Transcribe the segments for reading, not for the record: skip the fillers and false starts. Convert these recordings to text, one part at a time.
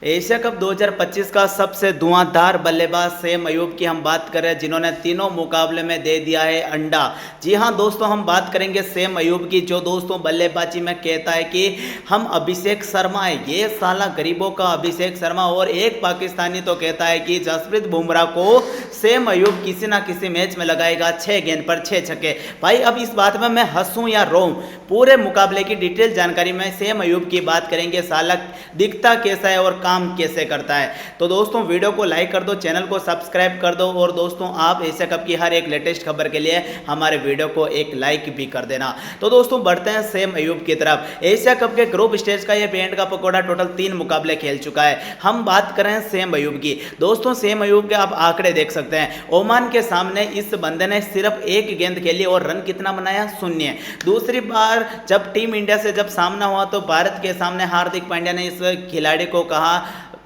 Asia cup 2025 का सबसे धुआंधार बल्लेबाज सेम अयूब की हम बात कर रहे हैं, जिन्होंने तीनों मुकाबले में दे दिया है अंडा। जी हां दोस्तों, हम बात करेंगे सेम अयूब की, जो दोस्तों बल्लेबाजी में कहता है कि हम अभिषेक शर्मा है, ये साला गरीबों का अभिषेक शर्मा। और एक पाकिस्तानी तो कहता है कि जसप्रीत बुमराह को सेम अयूब किसी ना किसी मैच में लगाएगा 6 गेंद पर 6 छक्के। भाई अब इस बात में मैं हंसूं या रोऊं, पूरे मुकाबले की डिटेल जानकारी में सेम अयूब की बात करेंगे। साला दिखता कैसा है और काम कैसे करता है। तो दोस्तों वीडियो को लाइक कर दो, चैनल को सब्सक्राइब कर दो, और दोस्तों आप एशिया कप की हर एक लेटेस्ट खबर के लिए हमारे वीडियो को एक लाइक भी कर देना। तो दोस्तों बढ़ते हैं सेम अयूब की तरफ। एशिया कप के ग्रुप स्टेज का ये बैंड का पकौड़ा टोटल 3 मुकाबले खेल चुका है। हम बात कर रहे हैं सेम अयूब की। दोस्तों सेम अयूब के आप आंकड़े देख सकते हैं। ओमान के सामने इस बंदे ने सिर्फ 1 गेंद खेली और रन कितना बनाया? 0। दूसरी बार जब टीम इंडिया से जब सामना हुआ तो भारत के सामने हार्दिक पांड्या ने इस खिलाड़ी को कहा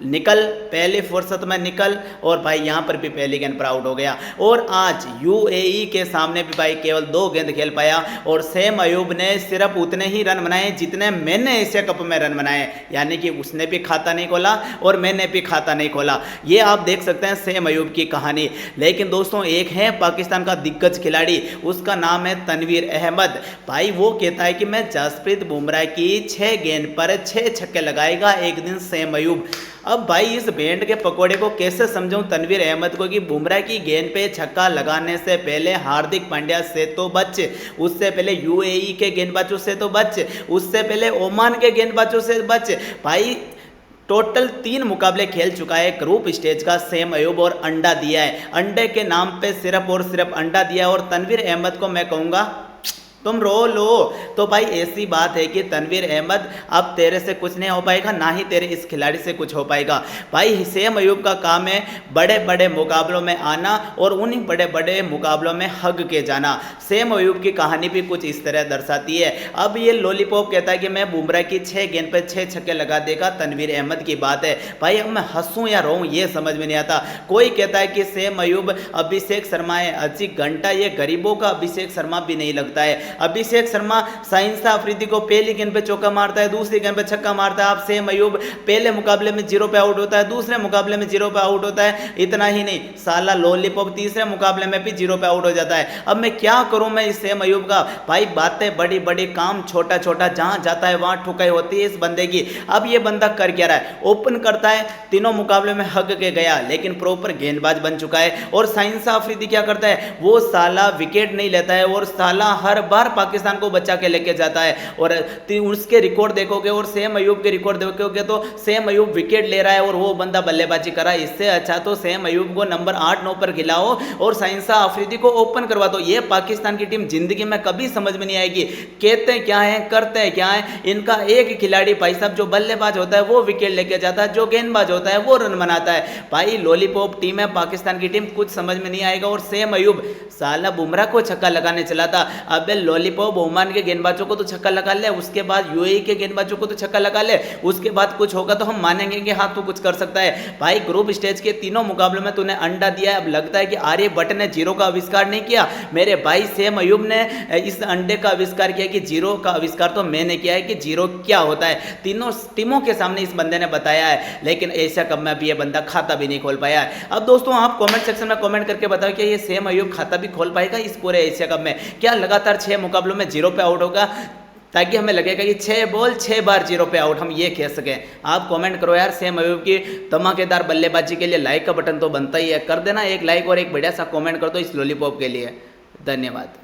निकल, पहली फुर्सत में निकल, और भाई यहां पर भी पहली गेंद पर आउट हो गया। और आज यूएई के सामने भी भाई केवल 2 गेंद खेल पाया, और सेम अयूब ने सिर्फ उतने ही रन बनाए जितने मैंने एशिया कप में रन बनाए, यानी कि उसने भी खाता नहीं खोला और मैंने भी खाता नहीं खोला। ये आप देख सकते हैं सेम अयूब की कहानी। लेकिन दोस्तों एक है पाकिस्तान का दिग्गज खिलाड़ी, उसका नाम है तनवीर अहमद। भाई वो कहता है कि मैं जसप्रीत बुमराह की 6 गेंद पर 6 छक्के लगाएगा एक दिन सेम अयूब। अब भाई इस बैंड के पकोड़े को कैसे समझाऊं तनवीर अहमद को कि बुमराह की गेंद पे छक्का लगाने से पहले हार्दिक पांड्या से तो बच, उससे पहले यूएई के गेंदबाजों से तो बच, उससे पहले ओमान के गेंदबाजों से बच। भाई टोटल 3 मुकाबले खेल चुका है ग्रुप स्टेज का सेम अयूब, और अंडा दिया है। अंडे के नाम पे सिर्फ और सिर्फ अंडा दिया। और तनवीर अहमद को मैं कहूँगा तुम रो लो। तो भाई ऐसी बात है कि तनवीर अहमद अब तेरे से कुछ नहीं हो पाएगा, ना ही तेरे इस खिलाड़ी से कुछ हो पाएगा। भाई सेम अयूब का काम है बड़े बड़े मुकाबलों में आना और उन्हीं बड़े बड़े मुकाबलों में हग के जाना। सेम अयूब की कहानी भी कुछ इस तरह दर्शाती है। अब ये लॉलीपॉप कहता है कि मैं बुमराह की 6 गेंद पर 6 छक्के लगा देगा, तनवीर अहमद की बात है। भाई अब मैं हंसूं या रोऊं ये समझ में नहीं आता। कोई कहता है कि सेम अयूब अभिषेक शर्मा है, अच्छी घंटा ये गरीबों का अभिषेक शर्मा भी नहीं लगता है। अभिषेक शर्मा साइंसा अफरीदी को पहली गेंद पे चौका मारता है, दूसरी गेंद पे छक्का मारता है। आप सेम अयूब पहले मुकाबले में 0 पे आउट होता है, दूसरे मुकाबले में 0 पे आउट होता है। इतना ही नहीं, साला लॉलीपॉप तीसरे मुकाबले में भी 0 पे आउट हो जाता है। अब मैं क्या करूं मैं इस सेम अयूब का? भाई बातें बड़ी बड़ी, काम छोटा छोटा, जहां जाता है वहां ठुकाई होती है इस बंदे की। अब ये बंदा कर क्या रहा है? ओपन करता है, तीनों मुकाबले में हग के गया, लेकिन प्रॉपर गेंदबाज बन चुका है। और साइंसा अफरीदी क्या करता है? वो साला विकेट नहीं लेता है, और साला हर बार पाकिस्तान को बचा के लेके जाता है। और उसके रिकॉर्ड देखोगे और सेम अयूब के रिकॉर्ड देखोगे तो सेम अयूब विकेट ले रहा है और वो बंदा बल्लेबाजी कर रहा है। इससे अच्छा तो सेम अयूब को नंबर 8-9 पर खिलाओ और साइंसा अफरीदी को ओपन करवा दो। ये पाकिस्तान की टीम जिंदगी में कभी समझ में नहीं आएगी, कहते क्या है करते क्या है। इनका एक खिलाड़ी भाई साहब जो बल्लेबाज होता है वो विकेट लेके जाता है, जो गेंदबाज होता है वो रन बनाता है। भाई लॉलीपॉप टीम है पाकिस्तान की टीम, कुछ समझ में नहीं आएगा। और सेम अयूब साला बुमराह को छक्का लगाने चला था। अब लॉलीपॉप ओमान के गेंदबाजों को तो छक्का लगा ले, उसके बाद यूएई के गेंदबाजों को तो छक्का लगा ले, उसके बाद कुछ होगा तो हम मानेंगे कि हाँ तू कुछ कर सकता है। भाई ग्रुप स्टेज के तीनों मुकाबलों में तूने अंडा दिया है। अब लगता है कि आर्यभट्ट ने 0 का आविष्कार नहीं किया, मेरे भाई सेम अयूब ने इस अंडे का आविष्कार किया कि 0 का आविष्कार तो मैंने किया है कि 0 क्या होता है। तीनों टीमों के सामने इस बंदे ने बताया है, लेकिन एशिया कप में भी ये बंदा खाता भी नहीं खोल पाया है। अब दोस्तों आप कमेंट सेक्शन में कमेंट करके बताओ कि ये सेम अयूब खाता भी खोल पाएगा इस पूरे एशिया कप में? क्या लगातार 6 मुकाबलों में 0 पे आउट होगा, ताकि हमें लगेगा कि 6 बॉल 6 बार 0 पे आउट, हम ये कह सकें? आप कमेंट करो यार। सेम अयूब की धमाकेदार बल्लेबाजी के लिए लाइक का बटन तो बनता ही है, कर देना एक लाइक और एक बढ़िया सा कमेंट कर दो इस लॉलीपॉप के लिए। धन्यवाद।